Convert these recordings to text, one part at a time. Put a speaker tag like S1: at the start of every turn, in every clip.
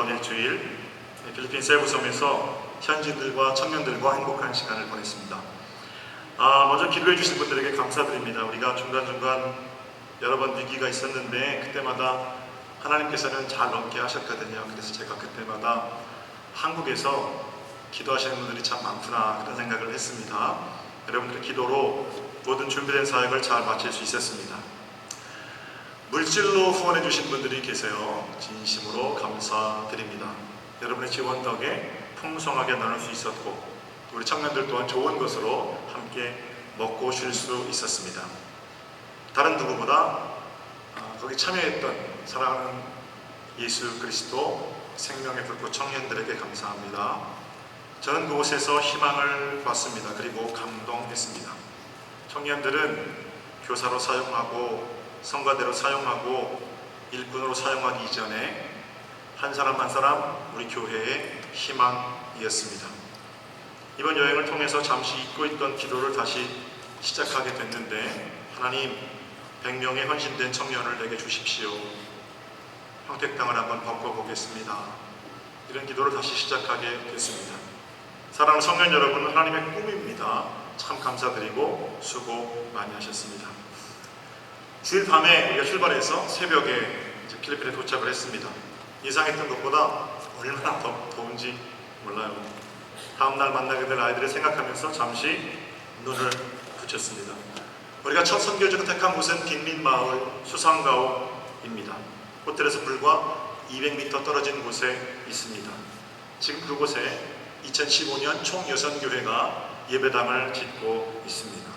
S1: 이번 일주일 필리핀 세부섬에서 현지인들과 청년들과 행복한 시간을 보냈습니다. 먼저 기도해 주신 분들에게 감사드립니다. 우리가 중간중간 여러 번 위기가 있었는데 그때마다 하나님께서는 잘 넘게 하셨거든요. 그래서 제가 그때마다 한국에서 기도하시는 분들이 참 많구나 그런 생각을 했습니다. 여러분들의 기도로 모든 준비된 사역을 잘 마칠 수 있었습니다. 물질로 후원해 주신 분들이 계세요. 진심으로 감사드립니다. 여러분의 지원 덕에 풍성하게 나눌 수 있었고 우리 청년들 또한 좋은 것으로 함께 먹고 쉴 수 있었습니다. 다른 누구보다 거기 참여했던 사랑하는 예수 그리스도 생명의 불꽃 청년들에게 감사합니다. 저는 그곳에서 희망을 봤습니다. 그리고 감동했습니다. 청년들은 교사로 사용하고 성가대로 사용하고 일꾼으로 사용하기 이전에 한 사람 한 사람 우리 교회의 희망이었습니다. 이번 여행을 통해서 잠시 잊고 있던 기도를 다시 시작하게 됐는데 하나님 100명의 헌신된 청년을 내게 주십시오. 평택당을 한번 바꿔보겠습니다. 이런 기도를 다시 시작하게 됐습니다. 사랑하는 청년 여러분, 하나님의 꿈입니다. 참 감사드리고 수고 많이 하셨습니다. 주일 밤에 우리가 출발해서 새벽에 필리핀에 도착을 했습니다. 예상했던 것보다 얼마나 더운지 몰라요. 다음날 만나게 될 아이들을 생각하면서 잠시 눈을 붙였습니다. 우리가 첫 선교지로 택한 곳은 빈민마을 수상가옥입니다. 호텔에서 불과 200m 떨어진 곳에 있습니다. 지금 그곳에 2015년 총여선교회가 예배당을 짓고 있습니다.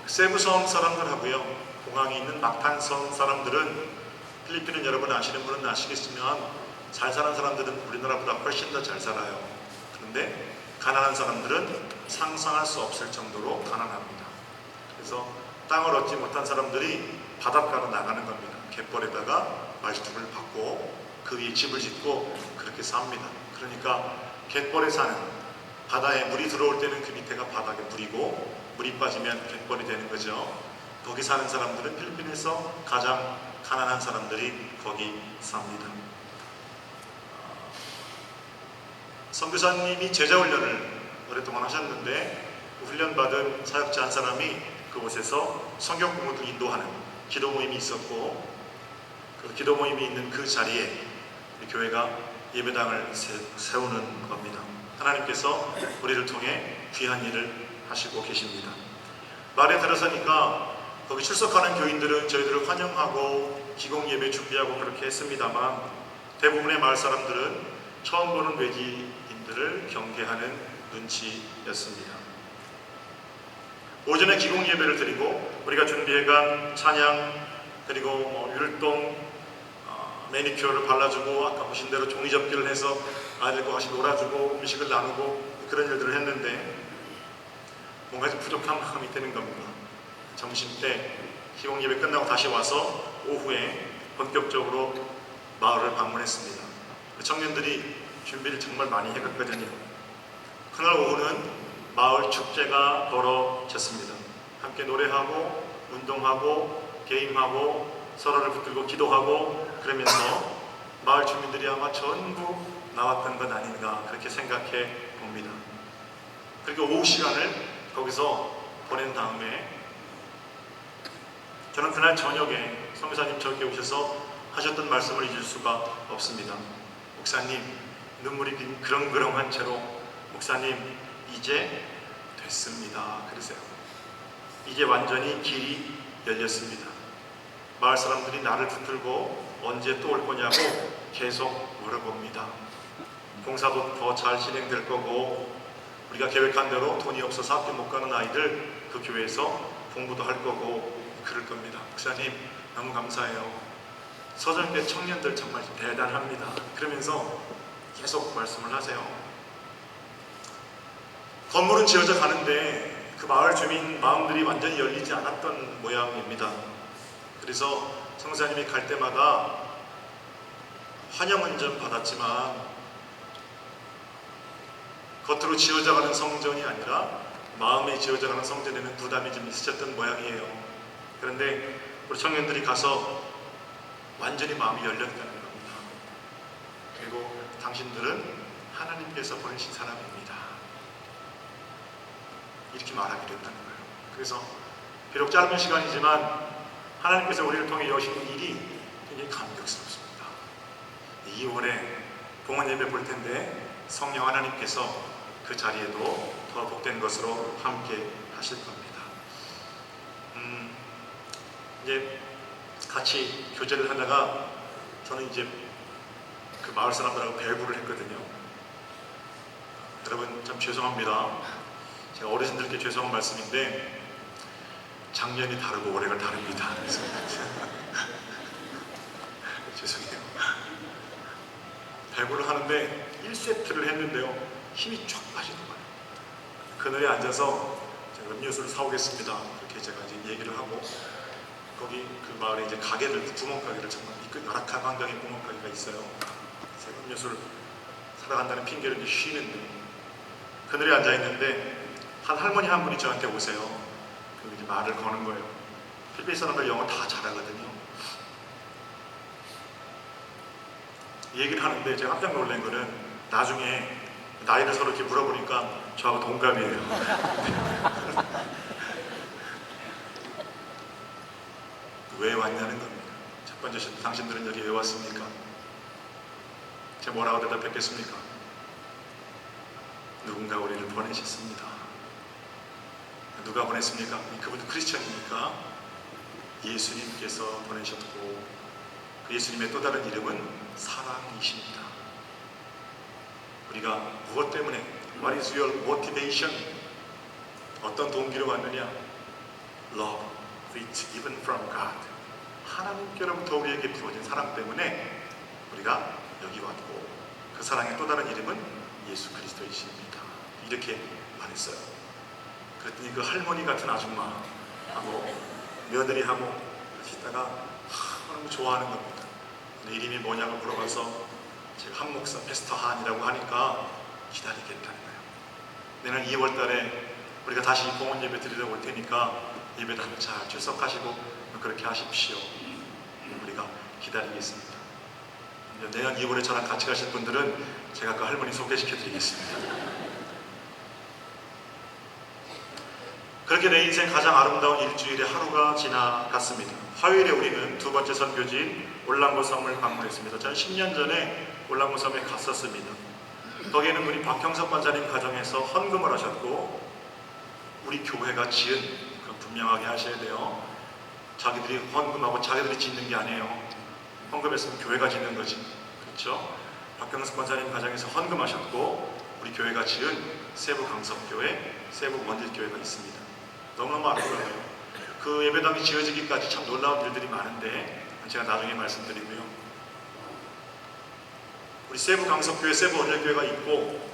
S1: 세부섬 사람들하고요, 공항이 있는 막탄섬 사람들은 필리핀은 여러분 아시는 분은 아시겠지만 잘 사는 사람들은 우리나라보다 훨씬 더 잘 살아요. 그런데 가난한 사람들은 상상할 수 없을 정도로 가난합니다. 그래서 땅을 얻지 못한 사람들이 바닷가로 나가는 겁니다. 갯벌에다가 말뚝을 박고 그 위에 집을 짓고 그렇게 삽니다. 그러니까 갯벌에 사는, 바다에 물이 들어올 때는 그 밑에가 바닥에 물이고 물이 빠지면 갯벌이 되는 거죠. 거기 사는 사람들은 필리핀에서 가장 가난한 사람들이 거기 삽니다. 선교사님이 제자훈련을 오랫동안 하셨는데 훈련받은 사역자 한 사람이 그곳에서 성경 공부를 인도하는 기도 모임이 있었고 그 기도 모임이 있는 그 자리에 교회가 예배당을 세우는 겁니다. 하나님께서 우리를 통해 귀한 일을 하시고 계십니다. 말에 들어서니까 거기 출석하는 교인들은 저희들을 환영하고 기공예배 준비하고 그렇게 했습니다만 대부분의 마을 사람들은 처음 보는 외지인들을 경계하는 눈치였습니다. 오전에 기공예배를 드리고 우리가 준비해간 찬양 그리고 율동 매니큐어를 발라주고 아까 보신 대로 종이접기를 해서 아이들과 같이 놀아주고 음식을 나누고 그런 일들을 했는데 뭔가 좀 부족한 마음이 드는 겁니다. 점심때 기공예배 끝나고 다시 와서 오후에 본격적으로 마을을 방문했습니다. 청년들이 준비를 정말 많이 해갔거든요. 그날 오후는 마을 축제가 벌어졌습니다. 함께 노래하고 운동하고 게임하고 서로를 붙들고 기도하고 그러면서 마을 주민들이 아마 전부 나왔던 건 아닌가 그렇게 생각해 봅니다. 그리고 오후 시간을 거기서 보낸 다음에 저는 그날 저녁에 성교사님 저에게 오셔서 하셨던 말씀을 잊을 수가 없습니다. 목사님, 눈물이 그렁그렁한 채로 목사님 이제 됐습니다. 그러세요. 이제 완전히 길이 열렸습니다. 마을 사람들이 나를 붙들고 언제 또 올 거냐고 계속 물어봅니다. 공사도 더 잘 진행될 거고 우리가 계획한 대로 돈이 없어서 학교 못 가는 아이들 그 교회에서 공부도 할 거고 그럴 겁니다. 목사님 너무 감사해요. 서정교회 청년들 정말 대단합니다. 그러면서 계속 말씀을 하세요. 건물은 지어져 가는데 그 마을 주민 마음들이 완전히 열리지 않았던 모양입니다. 그래서 성사님이 갈 때마다 환영은 좀 받았지만 겉으로 지어져가는 성전이 아니라 마음에 지어져가는 성전에는 부담이 좀 있으셨던 모양이에요. 그런데 우리 청년들이 가서 완전히 마음이 열렸다는 겁니다. 그리고 당신들은 하나님께서 보내신 사람입니다. 이렇게 말하게 된다는 거예요. 그래서 비록 짧은 시간이지만 하나님께서 우리를 통해 여시는 일이 굉장히 감격스럽습니다. 2월에 봉헌 예배 볼 텐데 성령 하나님께서 그 자리에도 더 복된 것으로 함께 하실 겁니다. 이제 같이 교제를 하다가 저는 이제 그 마을 사람들하고 배구를 했거든요. 여러분 참 죄송합니다. 제가 어르신들께 죄송한 말씀인데 작년이 다르고 올해가 다릅니다. 그래서 죄송해요. 배구를 하는데 1세트를 했는데요. 힘이 쫙 빠지더라고요. 그늘에 앉아서 제가 음료수를 사오겠습니다. 그렇게 제가 이제 얘기를 하고 거기 그 마을에 이제 가게들, 구멍가게를 정말 열악한 환경의 구멍가게가 있어요. 제가 음료수를 사러 간다는 핑계를 이제 쉬는데 그늘에 앉아 있는데 한 할머니 한 분이 저한테 오세요. 그리고 이제 말을 거는 거예요. 필리핀 사람들 영어 다 잘하거든요. 얘기를 하는데 제가 깜짝 놀란 거는 나중에 나이를 서로 이렇게 물어보니까 저하고 동갑이에요. 왜 왔냐는 겁니다. 첫 번째, 당신들은 여기 왜 왔습니까? 제가 뭐라고 대답했겠습니까? 누군가 우리를 보내셨습니다. 누가 보냈습니까? 그분도 크리스천이니까 예수님께서 보내셨고 그 예수님의 또 다른 이름은 사랑이십니다. 우리가 무엇 때문에 What is your motivation? 어떤 동기로 왔느냐? Love which given from God. 하나님께로부터 우리에게 부어진 사랑 때문에 우리가 여기 왔고 그 사랑의 또 다른 이름은 예수 그리스도이십니다. 이렇게 말했어요. 그랬더니 그 할머니 같은 아줌마하고 며느리하고 있다가 너무 좋아하는 겁니다. 내 이름이 뭐냐고 물어봐서 제가 한 목사 패스터 한이라고 하니까 기다리겠다는 거예요. 내년 2월 달에 우리가 다시 봉헌 예배 드리러 올 테니까 예배도 잘 출석하시고 그렇게 하십시오. 우리가 기다리겠습니다. 내년 2월에 저랑 같이 가실 분들은 제가 그 할머니 소개시켜 드리겠습니다. 그렇게 내 인생 가장 아름다운 일주일의 하루가 지나갔습니다. 화요일에 우리는 두 번째 선교지인 올랑고 섬을 방문했습니다. 저는 10년 전에 올랑고 섬에 갔었습니다. 거기에는 우리 박형석 권사님 가정에서 헌금을 하셨고 우리 교회가 지은, 그건 분명하게 하셔야 돼요. 자기들이 헌금하고 자기들이 짓는 게 아니에요. 헌금했으면 교회가 짓는 거지. 그렇죠? 박형석 권사님 가정에서 헌금하셨고 우리 교회가 지은 세부 강석교회, 세부 원딜교회가 있습니다. 너무너무 아름다워요. 그 예배당이 지어지기까지 참 놀라운 일들이 많은데 제가 나중에 말씀드리고요. 우리 세부 강석교회, 세부 원딜교회가 있고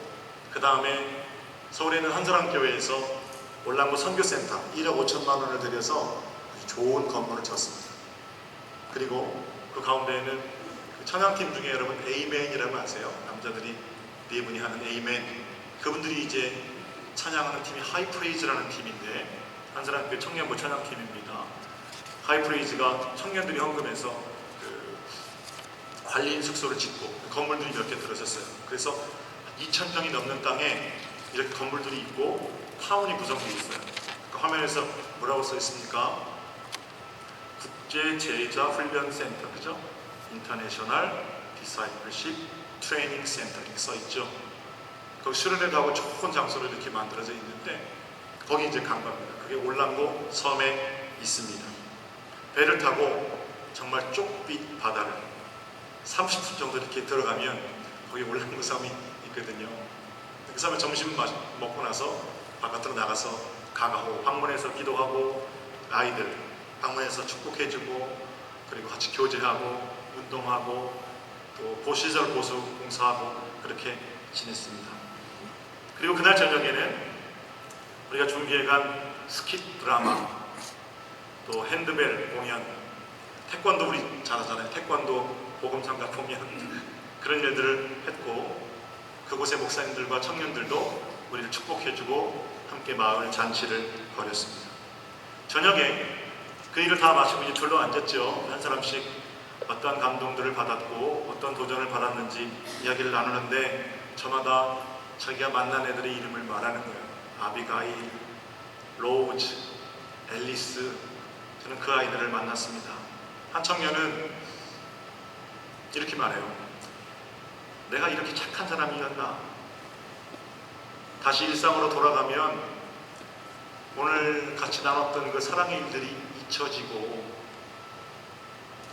S1: 그 다음에 서울에 있는 한사랑교회에서 올랑고 선교센터 1억 5천만 원을 들여서 아주 좋은 건물을 쳤습니다. 그리고 그 가운데에는 그 찬양팀 중에 여러분 에이맨이라고 아세요? 남자들이 네 분이 하는 에이맨. 그분들이 이제 찬양하는 팀이 하이프레이즈라는 팀인데 한사랑교회 청년부 찬양팀입니다. 하이프레이즈가 청년들이 헌금해서 그 관리인 숙소를 짓고 건물들이 몇 개 들어섰어요. 그래서 2,000평이 넘는 땅에 이렇게 건물들이 있고 타운이 구성되어 있어요. 그 화면에서 뭐라고 써 있습니까? 국제 제자 훈련 센터, 그죠? 인터내셔널 디사이플십 트레이닝 센터 이렇게 써 있죠. 거기 수련회도 하고 좋은 장소로 이렇게 만들어져 있는데 거기 이제 간 겁니다. 그게 올랑고 섬에 있습니다. 배를 타고 정말 쪽빛 바다를 30분 정도 이렇게 들어가면 거기 올랑고 섬이 있거든요. 그 섬에 점심 먹고 나서 바깥으로 나가서 가가호 방문해서 기도하고 아이들 방문해서 축복해주고 그리고 같이 교제하고 운동하고 또 보시설 보수 공사하고 그렇게 지냈습니다. 그리고 그날 저녁에는 우리가 준비해간 스킷 드라마 또 핸드벨 공연 태권도 우리 잘하잖아요. 태권도 보금상가 공연 그런 일들을 했고 그곳의 목사님들과 청년들도 우리를 축복해주고 함께 마을 잔치를 벌였습니다. 저녁에 그 일을 다 마치고 이제 둘러 앉았죠. 한 사람씩 어떤 감동들을 받았고 어떤 도전을 받았는지 이야기를 나누는데 저마다 자기가 만난 애들의 이름을 말하는 거예요. 아비가일, 로즈, 앨리스. 저는 그 아이들을 만났습니다. 한 청년은 이렇게 말해요. 내가 이렇게 착한 사람이었나? 다시 일상으로 돌아가면 오늘 같이 나눴던 그 사랑의 일들이 잊혀지고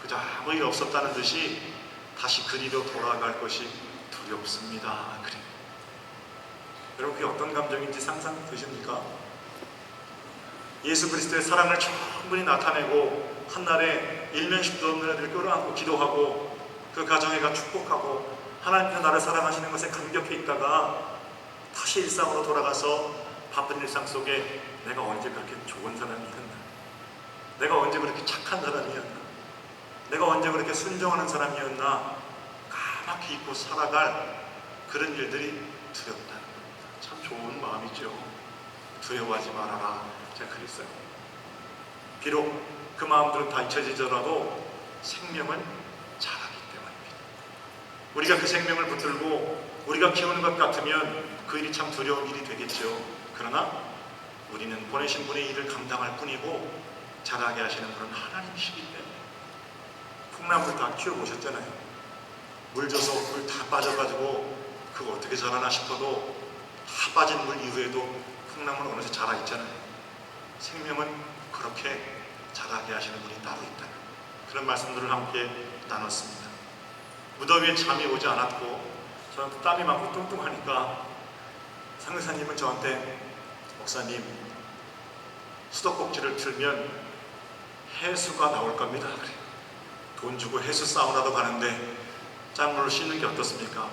S1: 그저 아무 일 없었다는 듯이 다시 그리로 돌아갈 것이 두렵습니다. 그래. 여러분 그게 어떤 감정인지 상상되십니까? 예수 그리스도의 사랑을 충분히 나타내고 한날에 일면식도 없는 애들 끌어안고 기도하고 그 가정애가 축복하고 하나님께서 나를 사랑하시는 것에 감격해 있다가 다시 일상으로 돌아가서 바쁜 일상 속에 내가 언제 그렇게 좋은 사람이었나? 내가 언제 그렇게 착한 사람이었나? 내가 언제 그렇게 순종하는 사람이었나? 까맣게 잊고 살아갈 그런 일들이 두렵다. 참 좋은 마음이죠. 두려워하지 말아라. 제가 그랬어요. 비록 그 마음들은 다 잊혀지더라도 생명은 자라기 때문입니다. 우리가 그 생명을 붙들고 우리가 키우는 것 같으면 그 일이 참 두려운 일이 되겠죠. 그러나 우리는 보내신 분의 일을 감당할 뿐이고 자라게 하시는 분은 하나님이시기 때문에 콩나물 다 키워보셨잖아요. 물 줘서 물 다 빠져가지고 그거 어떻게 자라나 싶어도 다 빠진 물 이후에도 콩나물은 어느새 자라있잖아요. 생명은 그렇게 자라게 하시는 분이 따로 있다. 그런 말씀들을 함께 나눴습니다. 무더위에 잠이 오지 않았고 저는 땀이 많고 뚱뚱하니까 상의사님은 저한테 목사님 수도꼭지를 틀면 해수가 나올 겁니다. 그래. 돈 주고 해수 사우나도 가는데 짠물로 씻는 게 어떻습니까?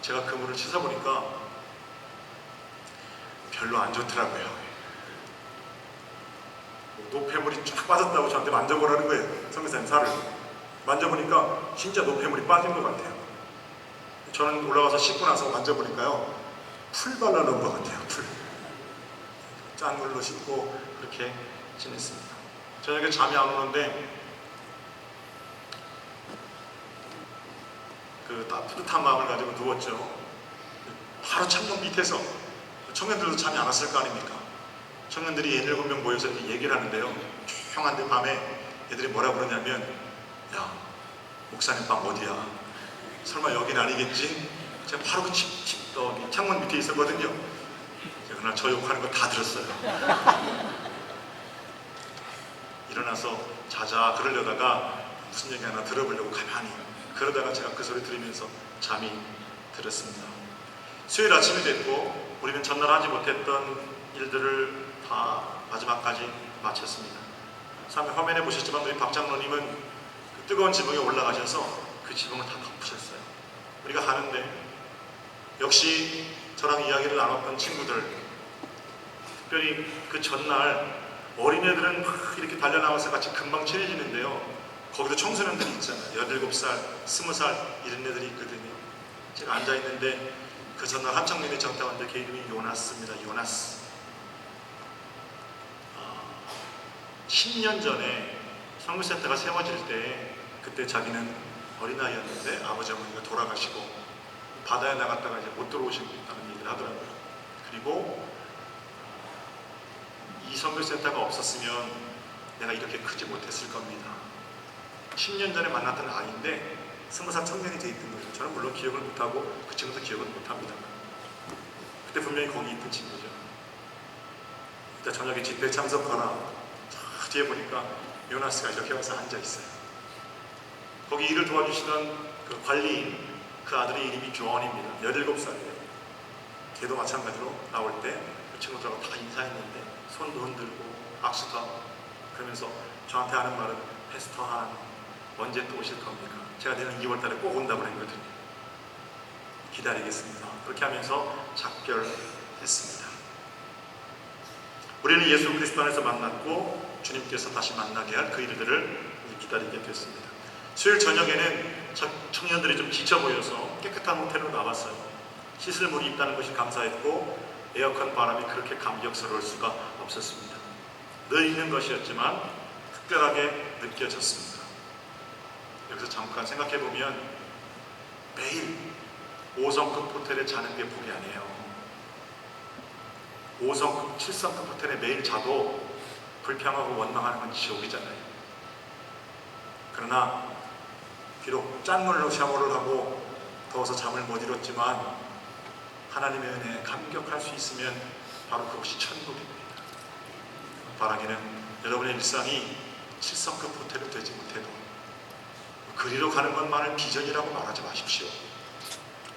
S1: 제가 그 물을 씻어보니까 별로 안 좋더라고요. 노폐물이 쫙 빠졌다고 저한테 만져보라는 거예요. 선교사님 살을 만져보니까 진짜 노폐물이 빠진 것 같아요. 저는 올라가서 씻고 나서 만져보니까요 풀 발라놓은 것 같아요. 풀. 짠물로 씻고 그렇게 지냈습니다. 저녁에 잠이 안 오는데 그 뿌듯한 마음을 가지고 누웠죠. 바로 창문 밑에서 청년들도 잠이 안 왔을 거 아닙니까? 청년들이 7명 모여서 이렇게 얘기를 하는데요. 조용한데 밤에 애들이 뭐라 그러냐면 야 목사님 방 어디야? 설마 여긴 아니겠지? 제가 바로 그 창문 밑에 있었거든요. 제가 그날 저 욕하는 거 다 들었어요. 일어나서 자자 그러려다가 무슨 얘기 하나 들어보려고 가만히 그러다가 제가 그 소리 들으면서 잠이 들었습니다. 수요일 아침이 됐고 우리는 전날 하지 못했던 일들을 다 마지막까지 마쳤습니다. 화면에 보셨지만 우리 박 장로님은 그 뜨거운 지붕에 올라가셔서 그 지붕을 다 덮으셨어요. 우리가 가는데 역시 저랑 이야기를 나눴던 친구들, 특별히 그 전날 어린애들은 막 이렇게 달려나와서 같이 금방 친해지는데요. 거기도 청소년들이 있잖아요. 17살, 20살 이런 애들이 있거든요. 제가 앉아있는데 그 전날 한 청년이 저한테 왔는데 걔 이름이 요나스입니다. 요나스. 10년 전에 선교센터가 세워질 때 그때 자기는 어린아이였는데 아버지 어머니가 돌아가시고 바다에 나갔다가 이제 못 들어오신다는 얘기를 하더라고요. 그리고 이 선교센터가 없었으면 내가 이렇게 크지 못했을 겁니다. 10년 전에 만났던 아이인데 20살 청년이 돼 있는 거예요. 저는 물론 기억을 못하고 그 친구도 기억을 못합니다. 그때 분명히 거기 있던 친구죠. 그때 저녁에 집회에 참석하나 뒤에 보니까 요나스가 이렇게 와서 앉아있어요. 거기 일을 도와주시던 그 관리인, 그 아들의 이름이 조언입니다. 17살이에요. 걔도 마찬가지로 나올 때 그 친구들하고 다 인사했는데 손도 흔들고 악수도 하고 그러면서 저한테 하는 말은 패스터 한 언제 또 오실 겁니까? 제가 내년 2월 달에 꼭 온다고 했거든요. 기다리겠습니다. 그렇게 하면서 작별했습니다. 우리는 예수 그리스도 안에서 만났고 주님께서 다시 만나게 할 그 일들을 기다리게 됐습니다. 수요일 저녁에는 청년들이 좀 지쳐 보여서 깨끗한 호텔로 나왔어요. 씻을 물이 있다는 것이 감사했고 에어컨 바람이 그렇게 감격스러울 수가 없었습니다. 늘 있는 것이었지만 특별하게 느껴졌습니다. 여기서 잠깐 생각해 보면 매일 5성급 호텔에 자는 게 복이 아니에요. 5성급, 7성급 호텔에 매일 자도 불평하고 원망하는 건 지옥이잖아요. 그러나 비록 짠물로 샤워를 하고 더워서 잠을 못 이뤘지만 하나님의 은혜에 감격할 수 있으면 바로 그것이 천국입니다. 바라기는 여러분의 일상이 7성급 호텔이 되지 못해도 그리로 가는 것만을 비전이라고 말하지 마십시오.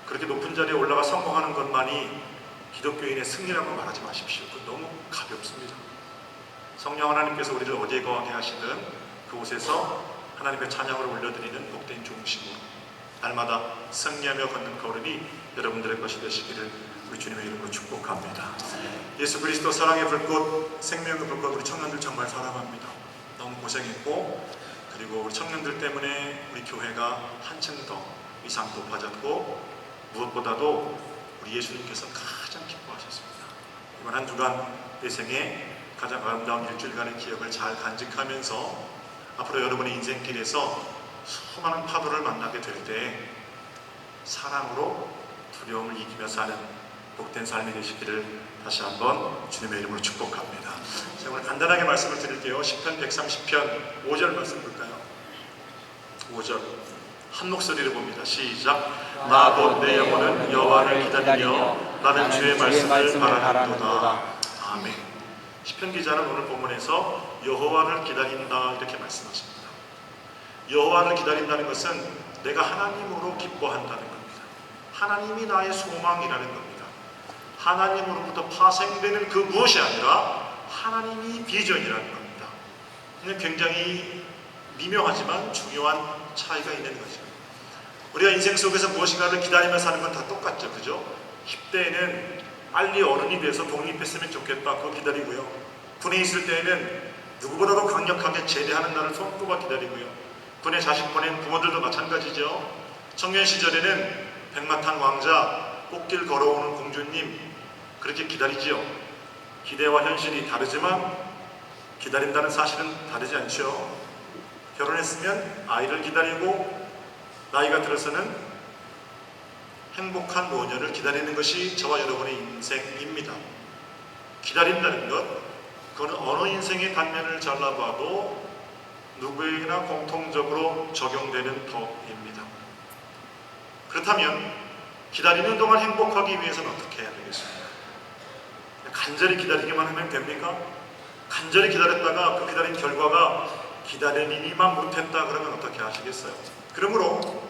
S1: 그렇게 높은 자리에 올라가 성공하는 것만이 기독교인의 승리라고 말하지 마십시오. 그건 너무 가볍습니다. 성령 하나님께서 우리를 어디에 거하게 하시든 그곳에서 하나님의 찬양을 올려드리는 복된 중심으로 날마다 승리하며 걷는 걸음이 여러분들의 것이 되시기를 우리 주님의 이름으로 축복합니다. 예수 그리스도 사랑의 불꽃, 생명의 불꽃, 우리 청년들 정말 사랑합니다. 너무 고생했고, 그리고 우리 청년들 때문에 우리 교회가 한층 더 이상 높아졌고, 무엇보다도 우리 예수님께서 가장 기뻐하셨습니다. 이번 한 주간 내 생에 가장 아름다운 일주일간의 기억을 잘 간직하면서 앞으로 여러분의 인생길에서 수많은 파도를 만나게 될 때 사랑으로 두려움을 이기며 사는 복된 삶이 되시기를 다시 한번 주님의 이름으로 축복합니다. 자, 오늘 간단하게 말씀을 드릴게요. 시편 130편 5절 말씀 볼까요? 5절 한 목소리로 봅니다. 시작. 나도 내 영혼은 여호와를 기다리며 나는 주의 말씀을 바라는도다. 아멘. 시편 기자는 오늘 본문에서 여호와를 기다린다 이렇게 말씀하십니다. 여호와를 기다린다는 것은 내가 하나님으로 기뻐한다는 겁니다. 하나님이 나의 소망이라는 겁니다. 하나님으로부터 파생되는 그 무엇이 아니라 하나님이 비전이라는 겁니다. 이는 굉장히 미묘하지만 중요한 차이가 있는 거죠. 우리가 인생 속에서 무엇인가를 기다리며 사는 건 다 똑같죠. 그죠? 10대에는 빨리 어른이 돼서 독립했으면 좋겠다. 그거 기다리고요. 군에 있을 때에는 누구보다도 강력하게 제대하는 날을 손꼽아 기다리고요. 군에 자식 보낸 부모들도 마찬가지죠. 청년 시절에는 백마탄 왕자, 꽃길 걸어오는 공주님 그렇게 기다리지요. 기대와 현실이 다르지만 기다린다는 사실은 다르지 않죠. 결혼했으면 아이를 기다리고 나이가 들어서는 행복한 노년을 기다리는 것이 저와 여러분의 인생입니다. 기다린다는 것, 그건 어느 인생의 단면을 잘라봐도 누구에게나 공통적으로 적용되는 법입니다. 그렇다면 기다리는 동안 행복하기 위해서는 어떻게 해야 되겠습니까? 간절히 기다리기만 하면 됩니까? 간절히 기다렸다가 그 기다린 결과가 기다리니만 못했다 그러면 어떻게 하시겠어요? 그러므로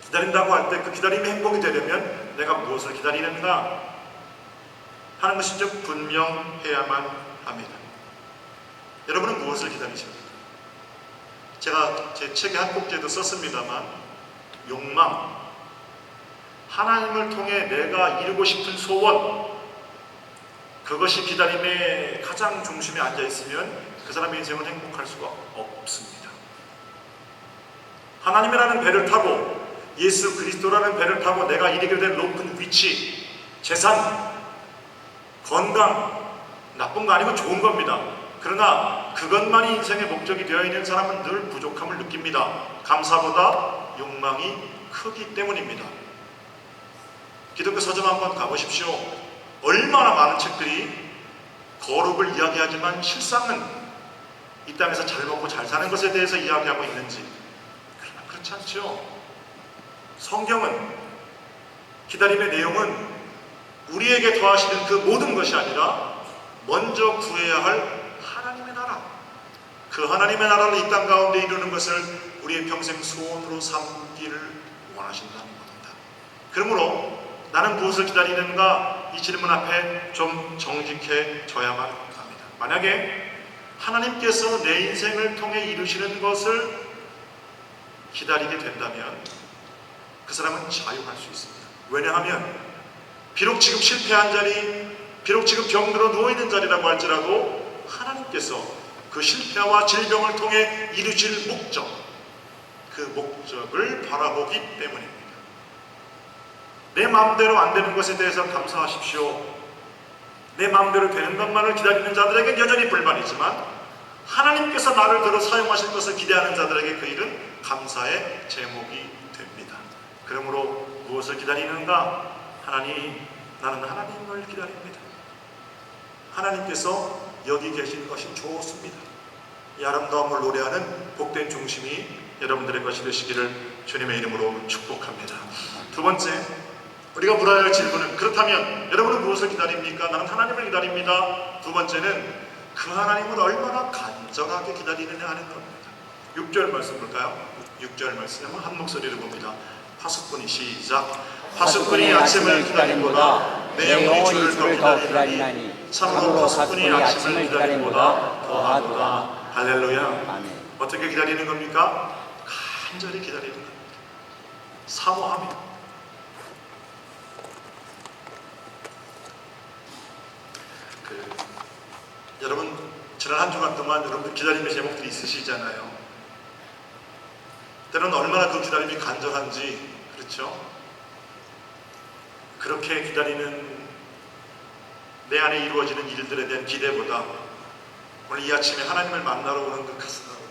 S1: 기다린다고 할 때 그 기다림이 행복이 되려면 내가 무엇을 기다리는가 하는 것이 좀 분명해야만 합니다. 여러분은 무엇을 기다리십니까? 제가 제 책에 한 꼭지에도 썼습니다만 욕망, 하나님을 통해 내가 이루고 싶은 소원, 그것이 기다림의 가장 중심에 앉아있으면 그 사람의 인생은 행복할 수가 없습니다. 하나님이라는 배를 타고 예수 그리스도라는 배를 타고 내가 이르게 될 높은 위치, 재산, 건강, 나쁜 거 아니고 좋은 겁니다. 그러나 그것만이 인생의 목적이 되어 있는 사람은 늘 부족함을 느낍니다. 감사보다 욕망이 크기 때문입니다. 기독교 서점 한번 가보십시오. 얼마나 많은 책들이 거룩을 이야기하지만 실상은 이 땅에서 잘 먹고 잘 사는 것에 대해서 이야기하고 있는지, 그러나 그렇지 않죠. 성경은, 기다림의 내용은 우리에게 더하시는 그 모든 것이 아니라 먼저 구해야 할 하나님의 나라, 그 하나님의 나라를 이 땅 가운데 이루는 것을 우리의 평생 소원으로 삼기를 원하신다는 겁니다. 그러므로 나는 무엇을 기다리는가, 이 질문 앞에 좀 정직해져야만 합니다. 만약에 하나님께서 내 인생을 통해 이루시는 것을 기다리게 된다면 그 사람은 자유할 수 있습니다. 왜냐하면 비록 지금 실패한 자리, 비록 지금 병들어 누워있는 자리라고 할지라도 하나님께서 그 실패와 질병을 통해 이루실 목적, 그 목적을 바라보기 때문입니다. 내 마음대로 안 되는 것에 대해서 감사하십시오. 내 마음대로 되는 것만을 기다리는 자들에게 여전히 불만이지만 하나님께서 나를 들어 사용하실 것을 기대하는 자들에게 그 일은 감사의 제목이 됩니다. 그러므로 무엇을 기다리는가? 나는 하나님을 기다립니다. 하나님께서 여기 계신 것이 좋습니다. 이 아름다움을 노래하는 복된 중심이 여러분들의 것이 되시기를 주님의 이름으로 축복합니다. 두 번째, 우리가 물어야 할 질문은, 그렇다면 여러분은 무엇을 기다립니까? 나는 하나님을 기다립니다. 두 번째는 그 하나님을 얼마나 간절하게 기다리느냐 하는 겁니다. 6절 말씀 볼까요? 6절 말씀은 한 목소리로 봅니다. 파수꾼이 시작. 파수꾼이 아침을 기다림보다 내 영혼이 주를 더 기다리나니 참으로 파수꾼이 아침을 기다림보다 더하도다. 할렐루야.
S2: 아멘.
S1: 어떻게 기다리는 겁니까? 간절히 기다리는 겁니다. 사모하며. 여러분 지난 한 주간 동안 여러분들 기다림의 제목들이 있으시잖아요. 때로는 얼마나 그 기다림이 간절한지, 그렇죠? 그렇게 기다리는 내 안에 이루어지는 일들에 대한 기대보다 오늘 이 아침에 하나님을 만나러 오는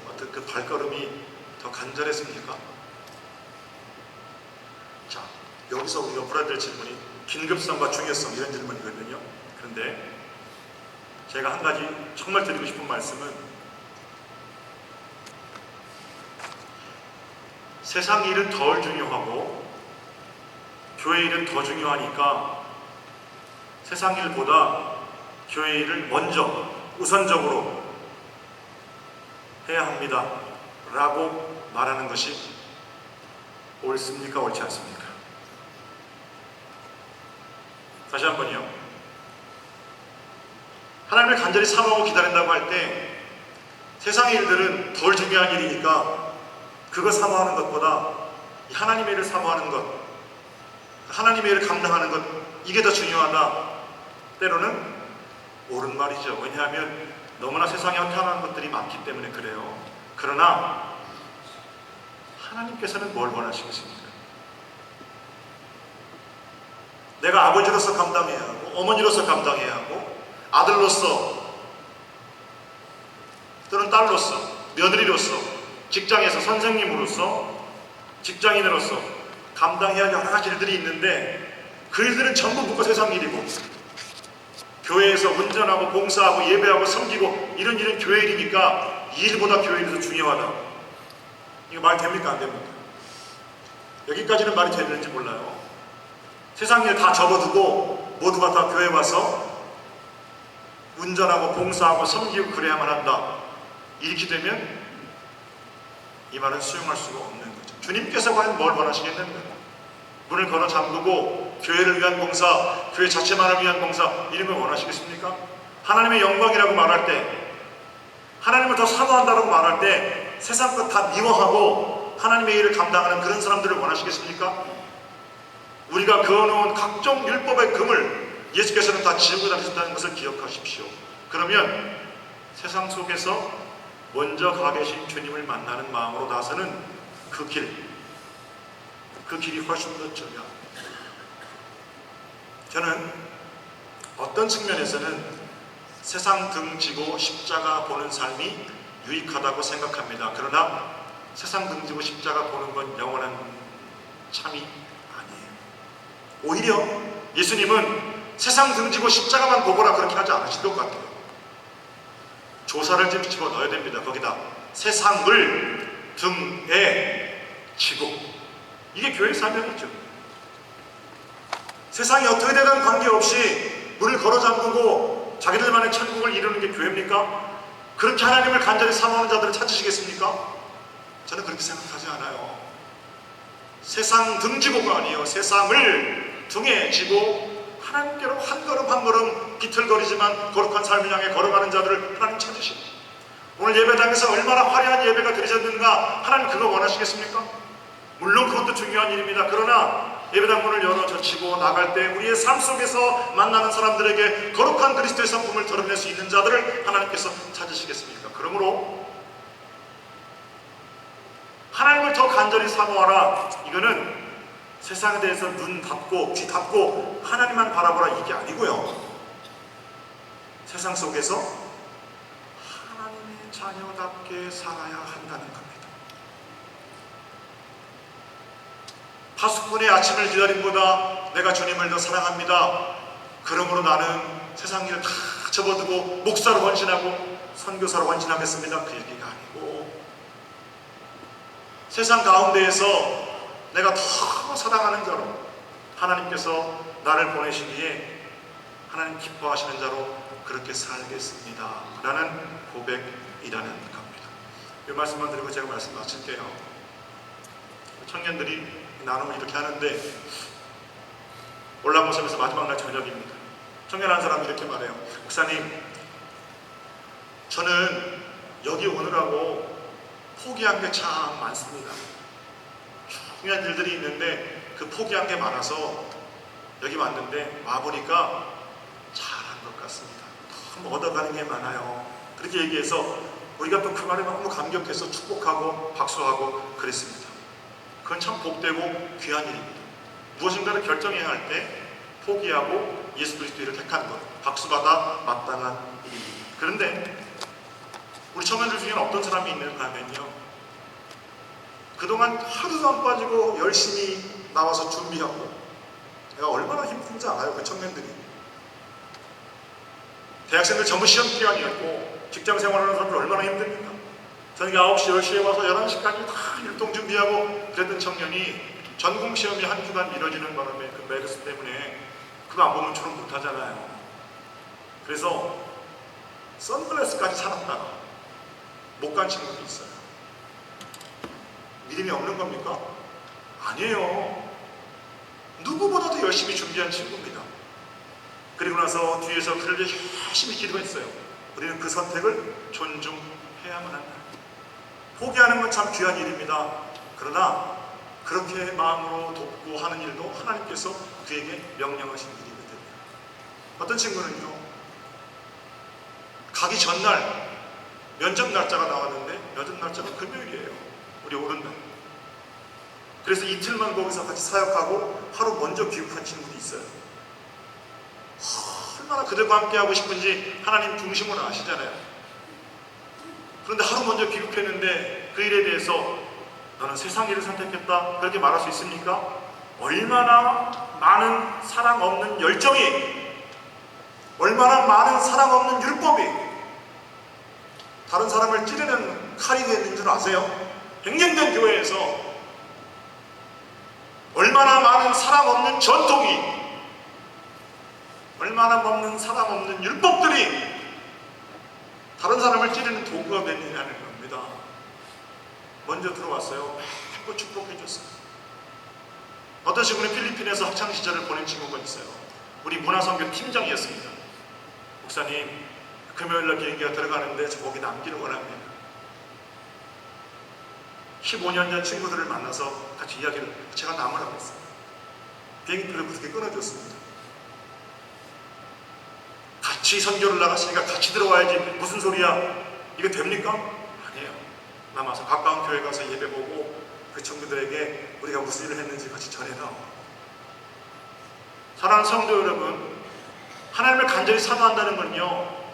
S1: 어떤 그 발걸음이 더 간절했습니까? 자, 여기서 우리가 물어야 될 질문이 긴급성과 중요성, 이런 질문이거든요. 그런데 제가 한 가지 정말 드리고 싶은 말씀은, 세상 일은 덜 중요하고 교회 일은 더 중요하니까 세상 일보다 교회 일을 먼저 우선적으로 해야 합니다 라고 말하는 것이 옳습니까? 옳지 않습니까? 다시 한번요. 하나님을 간절히 사모하고 기다린다고 할 때 세상의 일들은 덜 중요한 일이니까 그거 사모하는 것보다 하나님의 일을 사모하는 것, 하나님의 일을 감당하는 것, 이게 더 중요하다. 때로는 옳은 말이죠. 왜냐하면 너무나 세상에 허탄한 것들이 많기 때문에 그래요. 그러나 하나님께서는 뭘 원하시겠습니까? 내가 아버지로서 감당해야 하고 어머니로서 감당해야 하고 아들로서 또는 딸로서 며느리로서 직장에서 선생님으로서 직장인으로서 감당해야 할 여러 가지 일들이 있는데 그 일들은 전부 묵고 세상 일이고 교회에서 운전하고 봉사하고 예배하고 섬기고 이런 일은 교회 일이니까 이 일보다 교회 일이 더 중요하다. 이거 말 됩니까? 안 됩니까? 여기까지는 말이 되는지 몰라요. 세상 일 다 접어두고 모두가 다 교회 와서 운전하고 봉사하고 섬기고 그래야만 한다. 이렇게 되면 이 말은 수용할 수가 없는 거죠. 주님께서 과연 뭘 원하시겠는가? 문을 걸어 잠그고 교회를 위한 봉사, 교회 자체만을 위한 봉사, 이런 걸 원하시겠습니까? 하나님의 영광이라고 말할 때, 하나님을 더 사모한다고 말할 때 세상 것 다 미워하고 하나님의 일을 감당하는 그런 사람들을 원하시겠습니까? 우리가 그어놓은 각종 율법의 금을 예수께서는 다 지우고 다니셨다는 것을 기억하십시오. 그러면 세상 속에서 먼저 가 계신 주님을 만나는 마음으로 나서는 그 길이 훨씬 더 중요합니다. 저는 어떤 측면에서는 세상 등지고 십자가 보는 삶이 유익하다고 생각합니다. 그러나 세상 등지고 십자가 보는 건 영원한 참이 아니에요. 오히려 예수님은 세상 등지고 십자가만 보거라 그렇게 하지 않으실 것 같아요. 조사를 좀 집어넣어야 됩니다. 거기다 세상을 등에 지고, 이게 교회의 사명이죠. 세상이 어떻게 되든 관계없이 문을 걸어 잠그고 자기들만의 천국을 이루는 게 교회입니까? 그렇게 하나님을 간절히 사모하는 자들을 찾으시겠습니까? 저는 그렇게 생각하지 않아요. 세상 등지고가 아니에요. 세상을 등에 지고 하나님께로 한 걸음 한 걸음 비틀거리지만 거룩한 삶을 향해 걸어가는 자들을 하나님 찾으십니다. 오늘 예배당에서 얼마나 화려한 예배가 드려졌는가, 하나님 그거 원하시겠습니까? 물론 그것도 중요한 일입니다. 그러나 예배당 문을 열어 젖히고 나갈 때 우리의 삶 속에서 만나는 사람들에게 거룩한 그리스도의 성품을 드러낼 수 있는 자들을 하나님께서 찾으시겠습니까? 그러므로 하나님을 더 간절히 사모하라. 이거는 세상에 대해서 눈 닫고 귀 닫고 하나님만 바라보라, 이게 아니고요. 세상 속에서 하나님의 자녀답게 살아야 한다는 겁니다. 파수꾼의 아침을 기다림보다 내가 주님을 더 사랑합니다. 그러므로 나는 세상 일을 다 접어두고 목사로 헌신하고 선교사로 헌신하겠습니다. 그 얘기가 아니고, 세상 가운데에서 내가 더 사랑하는 자로 하나님께서 나를 보내시기에 하나님 기뻐하시는 자로 그렇게 살겠습니다 라는 고백이라는 겁니다. 이 말씀만 드리고 제가 말씀 마칠게요. 청년들이 나눔을 이렇게 하는데, 올라모섬에서 마지막 날 저녁입니다. 청년 한 사람이 이렇게 말해요. 목사님, 저는 여기 오느라고 포기한 게 참 많습니다. 중요한 일들이 있는데 그 포기한 게 많아서 여기 왔는데 와보니까 잘한 것 같습니다. 너무 얻어가는 게 많아요. 그렇게 얘기해서 우리가 또 그 말에 너무 감격해서 축복하고 박수하고 그랬습니다. 그건 참 복되고 귀한 일입니다. 무엇인가를 결정해야 할 때 포기하고 예수 그리스도를 택한 것, 박수받아 마땅한 일입니다. 그런데 우리 청년들 중에는 어떤 사람이 있는가 하면요, 그동안 하루도 안 빠지고 열심히 나와서 준비하고, 내가 얼마나 힘든지 알아요. 그 청년들이 대학생들 전부 시험 기간이었고 직장 생활하는 사람들 얼마나 힘듭니까? 저녁에 9시, 10시에 와서 11시까지 다 일동 준비하고 그랬던 청년이 전공시험이 한 주간 미뤄지는 바람에 그 메르스 때문에 그거 안 보면 졸업 못하잖아요. 그래서 선글라스까지 사놨다가 못 간 친구도 있어요. 믿음이 없는 겁니까? 아니에요. 누구보다도 열심히 준비한 친구입니다. 그리고 나서 뒤에서 그를 위해 열심히 기도했어요. 우리는 그 선택을 존중해야만 한다. 포기하는 건 참 귀한 일입니다. 그러나 그렇게 마음으로 돕고 하는 일도 하나님께서 그에게 명령하신 일이거든요. 어떤 친구는요, 가기 전날 면접 날짜가 나왔는데 면접 날짜가 금요일이에요. 우리 오는 날. 그래서 이틀만 거기서 같이 사역하고 하루 먼저 귀국한 친구도 있어요. 얼마나 그들과 함께 하고 싶은지 하나님 중심으로 아시잖아요. 그런데 하루 먼저 귀국했는데 그 일에 대해서 너는 세상 일을 선택했다, 그렇게 말할 수 있습니까? 얼마나 많은 사랑 없는 열정이, 얼마나 많은 사랑 없는 율법이 다른 사람을 찌르는 칼이 되는 줄 아세요? 백년된 교회에서 얼마나 많은 사랑 없는 전통이, 얼마나 많은 사랑 없는 율법들이 다른 사람을 찌르는 도구가 되느냐는 겁니다. 먼저 들어왔어요. 또 축복해줬어요. 어떤 친구는 필리핀에서 학창시절을 보낸 친구가 있어요. 우리 문화선교 팀장이었습니다. 목사님, 금요일날 비행기가 들어가는데 저 거기 남기를 원합니다. 15년 전 친구들을 만나서 같이 이야기를, 제가 남으라고 했어요. 비행기표를 그렇게 끊어줬습니다. 같이 선교를 나갔으니까 같이 들어와야지, 무슨 소리야, 이거 됩니까? 아니에요. 남아서 가까운 교회 가서 예배 보고 그 친구들에게 우리가 무슨 일을 했는지 같이 전해라. 사랑하는 성도 여러분, 하나님을 간절히 사모한다는 건요,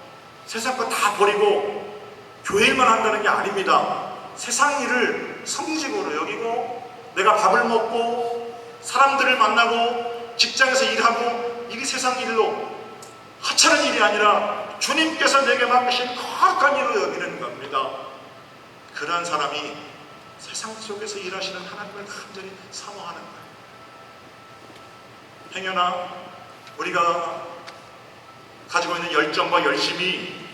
S1: 세상 거 다 버리고 교회 일만 한다는 게 아닙니다. 세상 일을 성직으로 여기고 내가 밥을 먹고 사람들을 만나고 직장에서 일하고, 이게 세상 일로 하찮은 일이 아니라 주님께서 내게 맡기신 거룩한 일로 여기는 겁니다. 그러한 사람이 세상 속에서 일하시는 하나님을 간절히 사모하는 거예요. 행여나 우리가 가지고 있는 열정과 열심이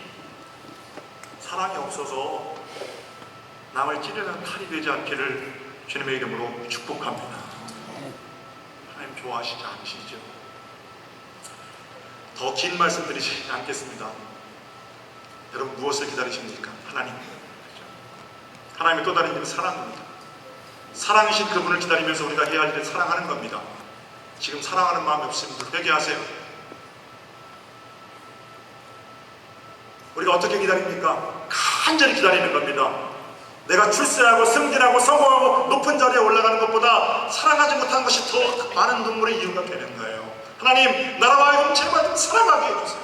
S1: 사랑이 없어서 남을 찌르는 칼이 되지 않기를 주님의 이름으로 축복합니다. 하나님 좋아하시지 않으시죠? 더 긴 말씀 드리지 않겠습니다. 여러분, 무엇을 기다리십니까? 하나님. 하나님의 또 다른 이름은 사랑입니다. 사랑이신 그분을 기다리면서 우리가 해야 할 일을 사랑하는 겁니다. 지금 사랑하는 마음이 없으신 분들 회개하세요. 우리가 어떻게 기다립니까? 간절히 기다리는 겁니다. 내가 출세하고 승진하고 성공하고 높은 자리에 올라가는 것보다 사랑하지 못한 것이 더 많은 눈물의 이유가 되는 거예요. 하나님, 나라와 하여금 제발 좀 사랑하게 해주세요.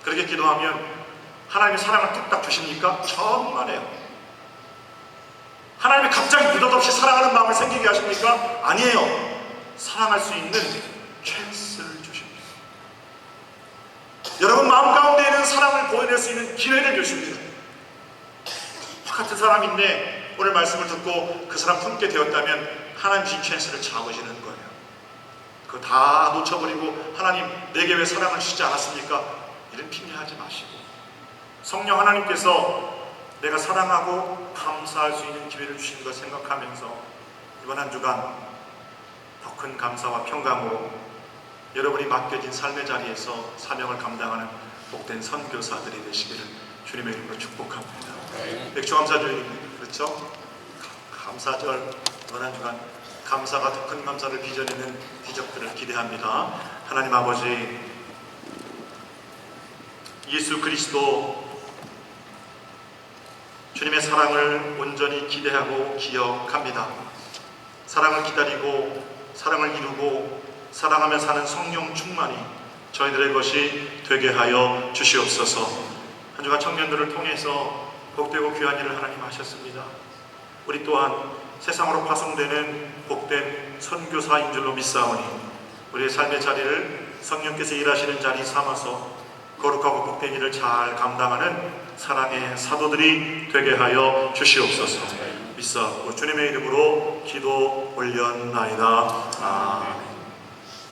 S1: 그렇게 기도하면 하나님의 사랑을 뚝딱 주십니까? 정말이에요. 하나님이 갑자기 느닷없이 사랑하는 마음을 생기게 하십니까? 아니에요. 사랑할 수 있는 찬스를 주십니다. 여러분 마음 가운데 있는 사랑을 보여낼 수 있는 기회를 주십니다. 똑같은 사람인데 오늘 말씀을 듣고 그 사람 품게 되었다면 하나님 주신 찬스를 잡으시는 거예요. 그거 다 놓쳐버리고 하나님 내게 왜 사랑을 주시지 않았습니까? 이런 핑계하지 마시고 성령 하나님께서 내가 사랑하고 감사할 수 있는 기회를 주시는 걸 생각하면서 이번 한 주간 더 큰 감사와 평강으로 여러분이 맡겨진 삶의 자리에서 사명을 감당하는 복된 선교사들이 되시기를 주님의 이름으로 축복합니다. 맥주감사주일입니다. 그렇죠? 감사절 이번 한 주간 감사가 더 큰 감사를 빚어내는 기적들을 기대합니다. 하나님 아버지, 예수 그리스도 주님의 사랑을 온전히 기대하고 기억합니다. 사랑을 기다리고 사랑을 이루고 사랑하며 사는 성령 충만이 저희들의 것이 되게 하여 주시옵소서. 한 주간 청년들을 통해서 복되고 귀한 일을 하나님 하셨습니다. 우리 또한 세상으로 파송되는 복된 선교사인 줄로 믿사오니 우리의 삶의 자리를 성령께서 일하시는 자리 삼아서 거룩하고 복된 일을 잘 감당하는 사랑의 사도들이 되게 하여 주시옵소서. 믿사옵고 주님의 이름으로 기도 올렸나이다. 아멘.